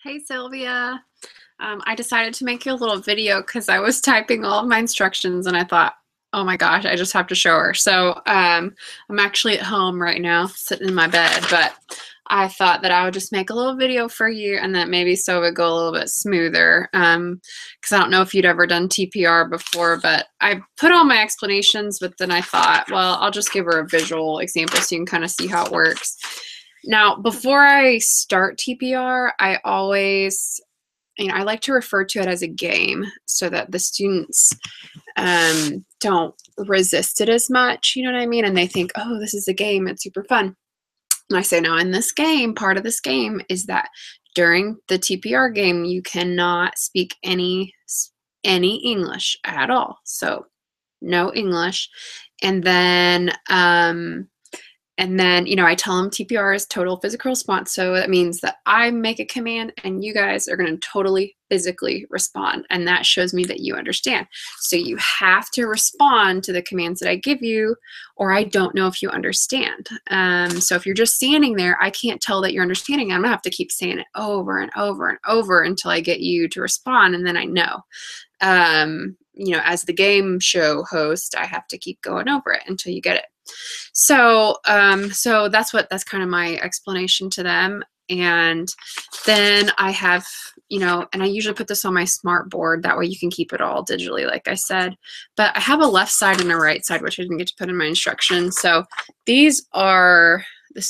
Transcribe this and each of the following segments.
Hey Sylvia. I decided to make you a little video because I was typing all of my instructions and I thought, oh my gosh, I just have to show her. So I'm actually at home right now, sitting in my bed, but I thought that I would just make a little video for you and that maybe so it would go a little bit smoother. Because I don't know if you'd ever done TPR before, but I put all my explanations, but then I thought, well, I'll just give her a visual example so you can kind of see how it works. Now, before I start TPR, I always, I like to refer to it as a game so that the students don't resist it as much, you know what I mean? And they think, oh, this is a game, it's super fun. And I say, no, in this game, part of this game is that during the TPR game, you cannot speak any English at all. So no English. And then, I tell them TPR is total physical response. So that means that I make a command and you guys are going to totally physically respond. And that shows me that you understand. So you have to respond to the commands that I give you, or I don't know if you understand. So if you're just standing there, I can't tell that you're understanding. I'm going to have to keep saying it over and over and over until I get you to respond. And then I know. As the game show host, I have to keep going over it until you get it. So that's kind of my explanation to them. And then I have, and I usually put this on my smart board. That way you can keep it all digitally, like I said. But I have a left side and a right side, which I didn't get to put in my instructions. So this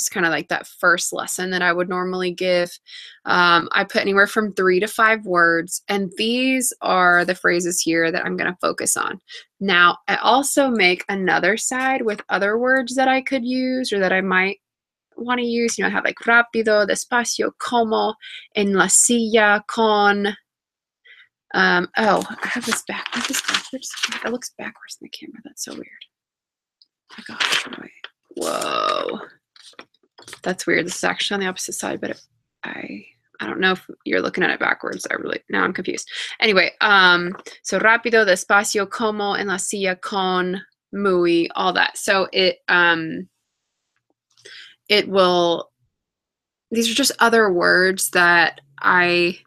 is kind of like that first lesson that I would normally give. I put anywhere from 3 to 5 words, and these are the phrases here that I'm going to focus on. Now, I also make another side with other words that I could use or that I might want to use. I have like rápido, despacio, como, en la silla, con. I have this backwards. It looks backwards in the camera. That's so weird. Oh my gosh, whoa. That's weird. This is actually on the opposite side, but I don't know if you're looking at it backwards. Now I'm confused. Anyway, so rápido, despacio, como, en la silla, con, muy, all that. So these are just other words that I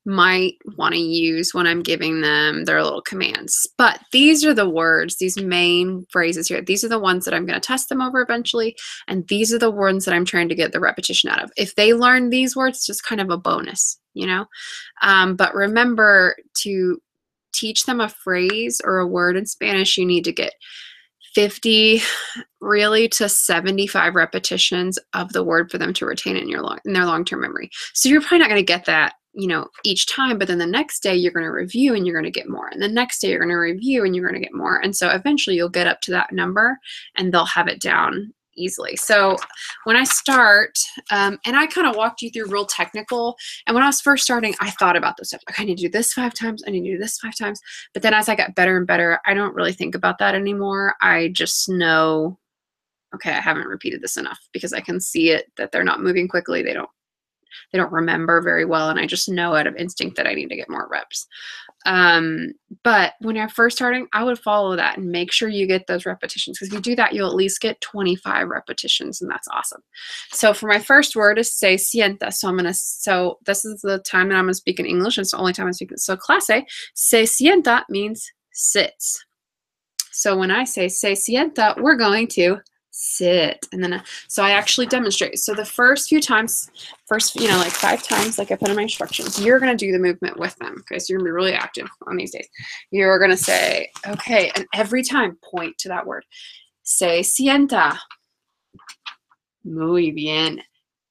might want to use when I'm giving them their little commands. But these are the words, these main phrases here. These are the ones that I'm going to test them over eventually. And these are the ones that I'm trying to get the repetition out of. If they learn these words, it's just kind of a bonus, But remember, to teach them a phrase or a word in Spanish, you need to get 50 really to 75 repetitions of the word for them to retain it in their long-term memory. So you're probably not going to get that each time, but then the next day you're going to review and you're going to get more. And the next day you're going to review and you're going to get more. And so eventually you'll get up to that number and they'll have it down easily. So when I start, and I kind of walked you through real technical, and when I was first starting, I thought about this stuff. Like, I need to do this 5 times. I need to do this 5 times. But then as I got better and better, I don't really think about that anymore. I just know, okay, I haven't repeated this enough because I can see it that they're not moving quickly. They don't remember very well, and I just know out of instinct that I need to get more reps. But when you're first starting, I would follow that and make sure you get those repetitions, because if you do that, you'll at least get 25 repetitions, and that's awesome. So for my first word is se sienta. So this is the time that I'm gonna speak in English, and it's the only time I'm speaking. So clase, se sienta means sits. So when I say se sienta, we're going to sit. And then so I actually demonstrate. So the first few times, like 5 times, like I put in my instructions, you're going to do the movement with them. Okay, so you're going to be really active on these days. You're going to say, okay, and every time point to that word. Se sienta. Muy bien.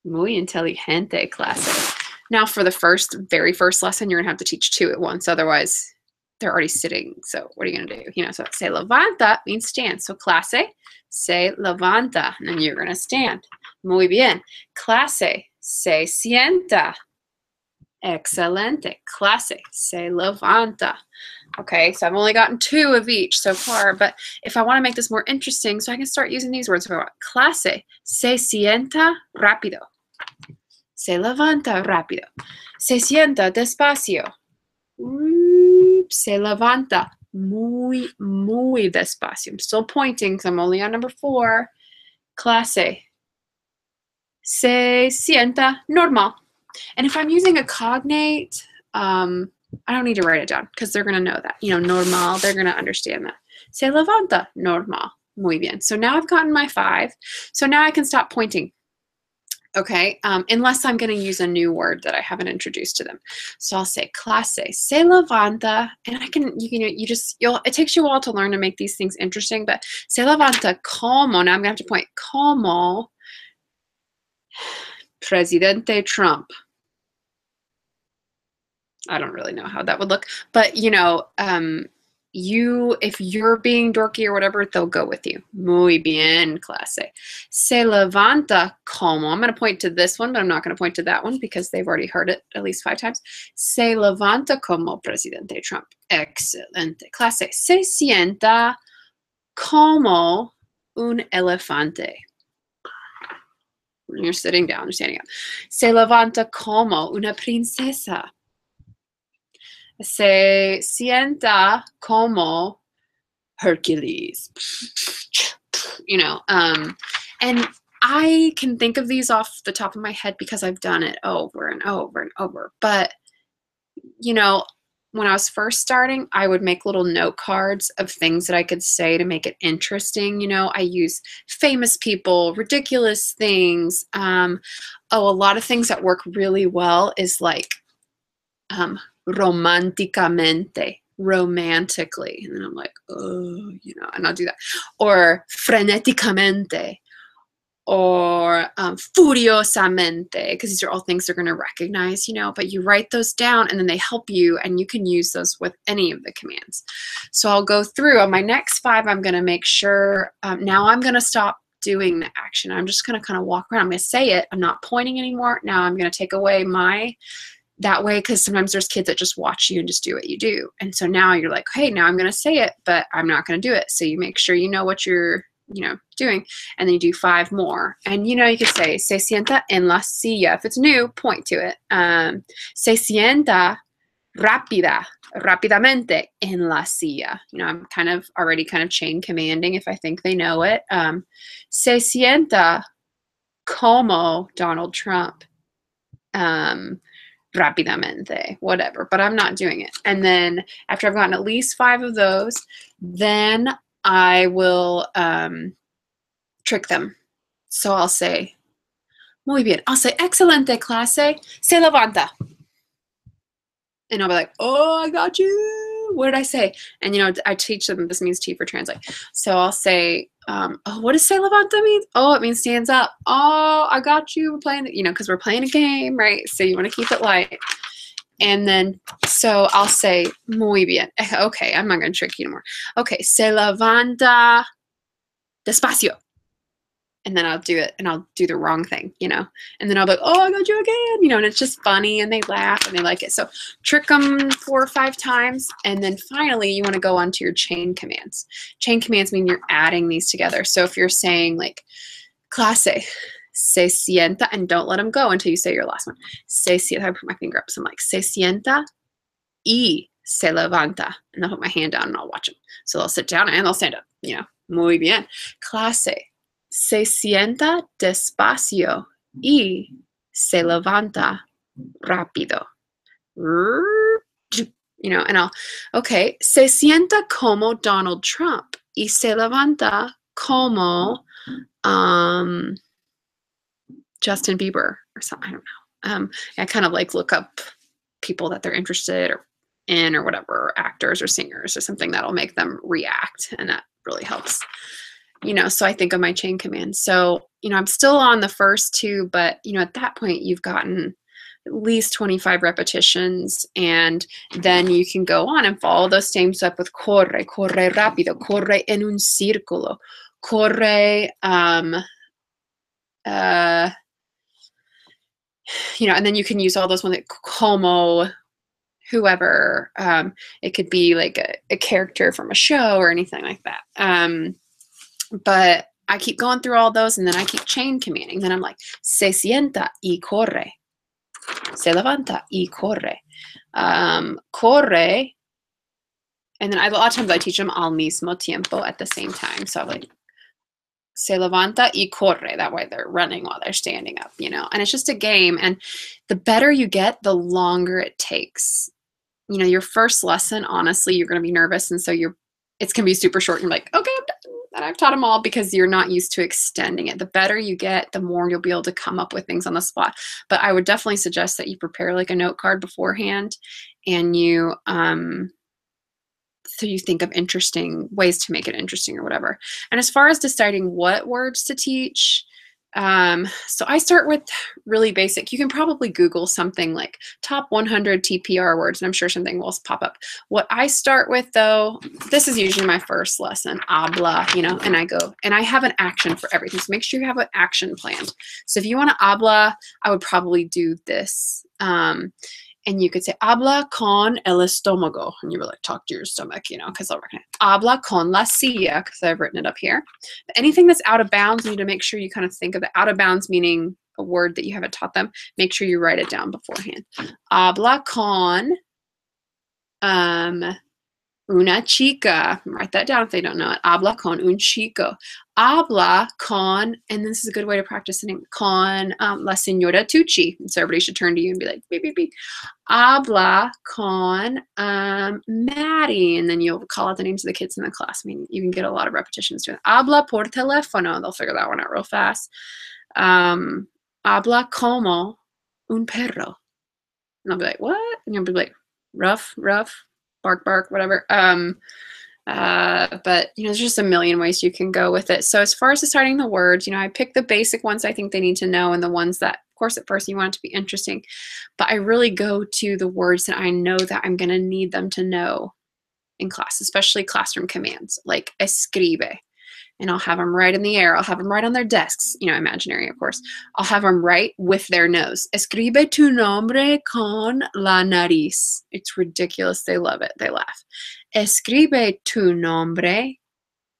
Muy inteligente, clase. Now for the very first lesson, you're going to have to teach 2 at once. Otherwise, they're already sitting. So what are you going to do? So se levanta means stand. So clase, se levanta. And then you're going to stand. Muy bien. Clase, se sienta. Excelente. Clase, se levanta. Okay, so I've only gotten 2 of each so far, but if I want to make this more interesting, so I can start using these words. Clase, se sienta rápido. Se levanta rápido. Se sienta despacio. Se levanta muy, muy despacio. I'm still pointing because I'm only on number 4. Clase. Se sienta normal. And if I'm using a cognate, I don't need to write it down because they're going to know that. Normal, they're going to understand that. Se levanta, normal. Muy bien. So now I've gotten my 5. So now I can stop pointing. Okay, unless I'm going to use a new word that I haven't introduced to them. So I'll say clase, se levanta, and it takes you a while to learn to make these things interesting, but se levanta como, now I'm going to have to point, como Presidente Trump. I don't really know how that would look, but if you're being dorky or whatever, they'll go with you. Muy bien, clase. Se levanta como. I'm going to point to this one, but I'm not going to point to that one because they've already heard it at least 5 times. Se levanta como Presidente Trump. Excelente. Clase. Se sienta como un elefante. When you're sitting down, you're standing up. Se levanta como una princesa. Se sienta como Hercules. And I can think of these off the top of my head because I've done it over and over and over. But, when I was first starting, I would make little note cards of things that I could say to make it interesting. I use famous people, ridiculous things. A lot of things that work really well is like, romanticamente, romantically. And then I'm like, and I'll do that. Or freneticamente, or furiosamente, because these are all things they're going to recognize, but you write those down and then they help you and you can use those with any of the commands. So I'll go through on my next 5. I'm going to make sure, now I'm going to stop doing the action. I'm just going to kind of walk around. I'm going to say it. I'm not pointing anymore. Now I'm going to take away that way, because sometimes there's kids that just watch you and just do what you do. And so now you're like, hey, now I'm going to say it, but I'm not going to do it. So you make sure you know what you're, doing. And then you do 5 more. And, you could say, se sienta en la silla. If it's new, point to it. Se sienta rápidamente en la silla. I'm already chain commanding if I think they know it. Se sienta como Donald Trump. Rápidamente, whatever, but I'm not doing it. And then after I've gotten at least 5 of those, then I will trick them. So I'll say, muy bien. I'll say, excelente clase, se levanta. And I'll be like, oh, I got you. What did I say? And, I teach them, this means T for translate. So I'll say, what does se levanta mean? Oh, it means stands up. Oh, I got you. We're playing, because we're playing a game, right? So you want to keep it light. And then, so I'll say, muy bien. Okay, I'm not going to trick you anymore. Okay, se levanta despacio. And then I'll do it and I'll do the wrong thing, and then I'll be like, oh, I got you again, and it's just funny and they laugh and they like it. So trick them 4 or 5 times. And then finally you want to go on to your chain commands. Chain commands mean you're adding these together. So if you're saying like clase, se sienta, and don't let them go until you say your last one. Se sienta, I put my finger up. So I'm like, se sienta y se levanta. And I'll put my hand down and I'll watch them. So they'll sit down and they'll stand up, muy bien. Clase. Se sienta despacio y se levanta rápido. And okay, se sienta como Donald Trump y se levanta como Justin Bieber or something. I don't know. I kind of like look up people that they're interested in or whatever, or actors or singers or something that'll make them react, and that really helps. So I think of my chain commands. So, I'm still on the first 2, but, at that point you've gotten at least 25 repetitions, and then you can go on and follow those names up with corre rápido, corre en un círculo, corre, and then you can use all those ones like como, whoever, it could be like a character from a show or anything like that. But I keep going through all those, and then I keep chain commanding. Then I'm like, se sienta y corre. Se levanta y corre. Corre. And then a lot of times I teach them al mismo tiempo at the same time. So I'm like, Se levanta y corre. That way they're running while they're standing up, you know. And it's just a game. And the better you get, the longer it takes. You know, your first lesson, honestly, you're going to be nervous. And so it's going to be super short. And you're like, okay, I'm done. And I've taught them all because you're not used to extending it. The better you get, the more you'll be able to come up with things on the spot. But I would definitely suggest that you prepare like a note card beforehand and so you think of interesting ways to make it interesting or whatever. And as far as deciding what words to teach, so I start with really basic. You can probably Google something like top 100 TPR words, and I'm sure something will pop up. What I start with, though, this is usually my first lesson, habla, you know, and I go, and I have an action for everything. So make sure you have an action planned. So if you want to habla, I would probably do this. And you could say, habla con el estómago. And you were like, talk to your stomach, you know, because I'll recognize. Habla con la silla, because I've written it up here. But anything that's out of bounds, you need to make sure you kind of think of the out of bounds, meaning a word that you haven't taught them. Make sure you write it down beforehand. Habla con una chica. Write that down if they don't know it. Habla con un chico. Habla con, and this is a good way to practice the name, con la señora Tucci. So everybody should turn to you and be like, beep, beep, beep. Habla con Maddie. And then you'll call out the names of the kids in the class. I mean, you can get a lot of repetitions doing it. Habla por teléfono. They'll figure that one out real fast. Habla como un perro. And I'll be like, what? And you'll be like, rough, bark, whatever. But you know, there's just a million ways you can go with it. So as far as deciding the words, you know, I pick the basic ones I think they need to know and the ones that, of course, at first you want it to be interesting, but I really go to the words that I know that I'm going to need them to know in class, especially classroom commands like escribe. And I'll have them right in the air. I'll have them right on their desks, you know, imaginary, of course. I'll have them right with their nose. Escribe tu nombre con la nariz. It's ridiculous. They love it. They laugh. Escribe tu nombre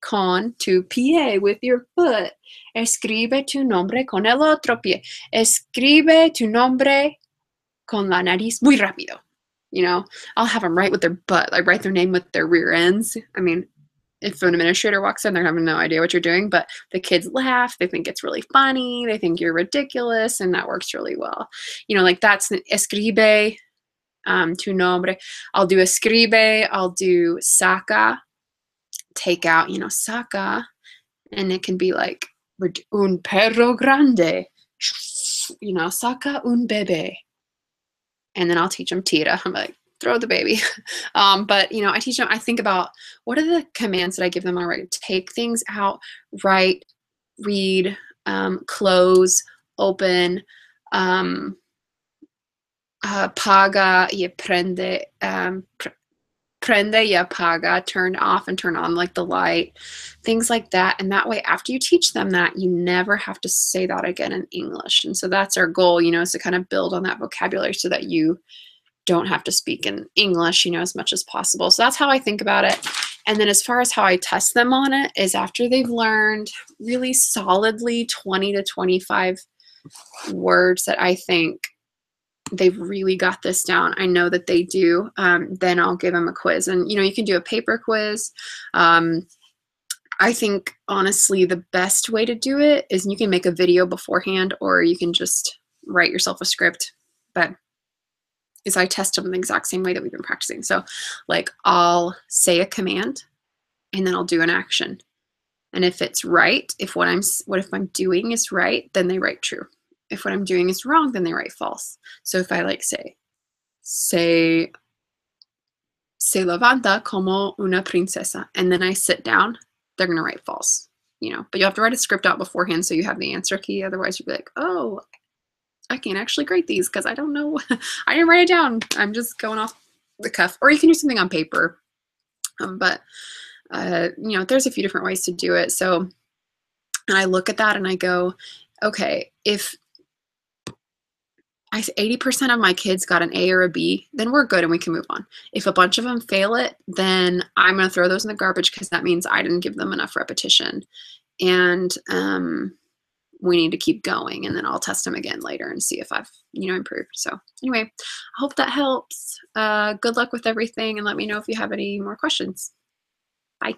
con tu pie, with your foot. Escribe tu nombre con el otro pie. Escribe tu nombre con la nariz muy rápido. You know, I'll have them right with their butt. Like write their name with their rear ends. I mean, if an administrator walks in, they're having no idea what you're doing, but the kids laugh. They think it's really funny. They think you're ridiculous, and that works really well. You know, like that's escribe tu nombre. I'll do escribe. I'll do saca, take out, you know, saca, and it can be like un perro grande, you know, saca un bebé. And then I'll teach them tira. I'm like, throw the baby. But, you know, I teach them, I think about what are the commands that I give them already? Take things out, write, read, close, open, paga y prende, prende y apaga, turn off and turn on like the light, things like that. And that way, after you teach them that, you never have to say that again in English. And so that's our goal, you know, is to kind of build on that vocabulary so that you don't have to speak in English, you know, as much as possible. So that's how I think about it. And then as far as how I test them on it is after they've learned really solidly 20 to 25 words that I think they've really got this down. I know that they do. Then I'll give them a quiz. And, you know, you can do a paper quiz. I think, honestly, the best way to do it is you can make a video beforehand or you can just write yourself a script. But is I test them the exact same way that we've been practicing. So like I'll say a command and then I'll do an action. And if it's right, if what if I'm doing is right, then they write true. If what I'm doing is wrong, then they write false. So if I like say se levanta como una princesa, and then I sit down, they're going to write false, you know, but you have to write a script out beforehand so you have the answer key. Otherwise you'd be like, oh, I can't actually grade these because I don't know. I didn't write it down. I'm just going off the cuff. Or you can do something on paper. But, you know, there's a few different ways to do it. So, and I look at that and I go, okay, if 80% of my kids got an A or a B, then we're good and we can move on. If a bunch of them fail it, then I'm going to throw those in the garbage because that means I didn't give them enough repetition. And, we need to keep going, and then I'll test them again later and see if I've, you know, improved. So anyway, I hope that helps. Good luck with everything, and let me know if you have any more questions. Bye.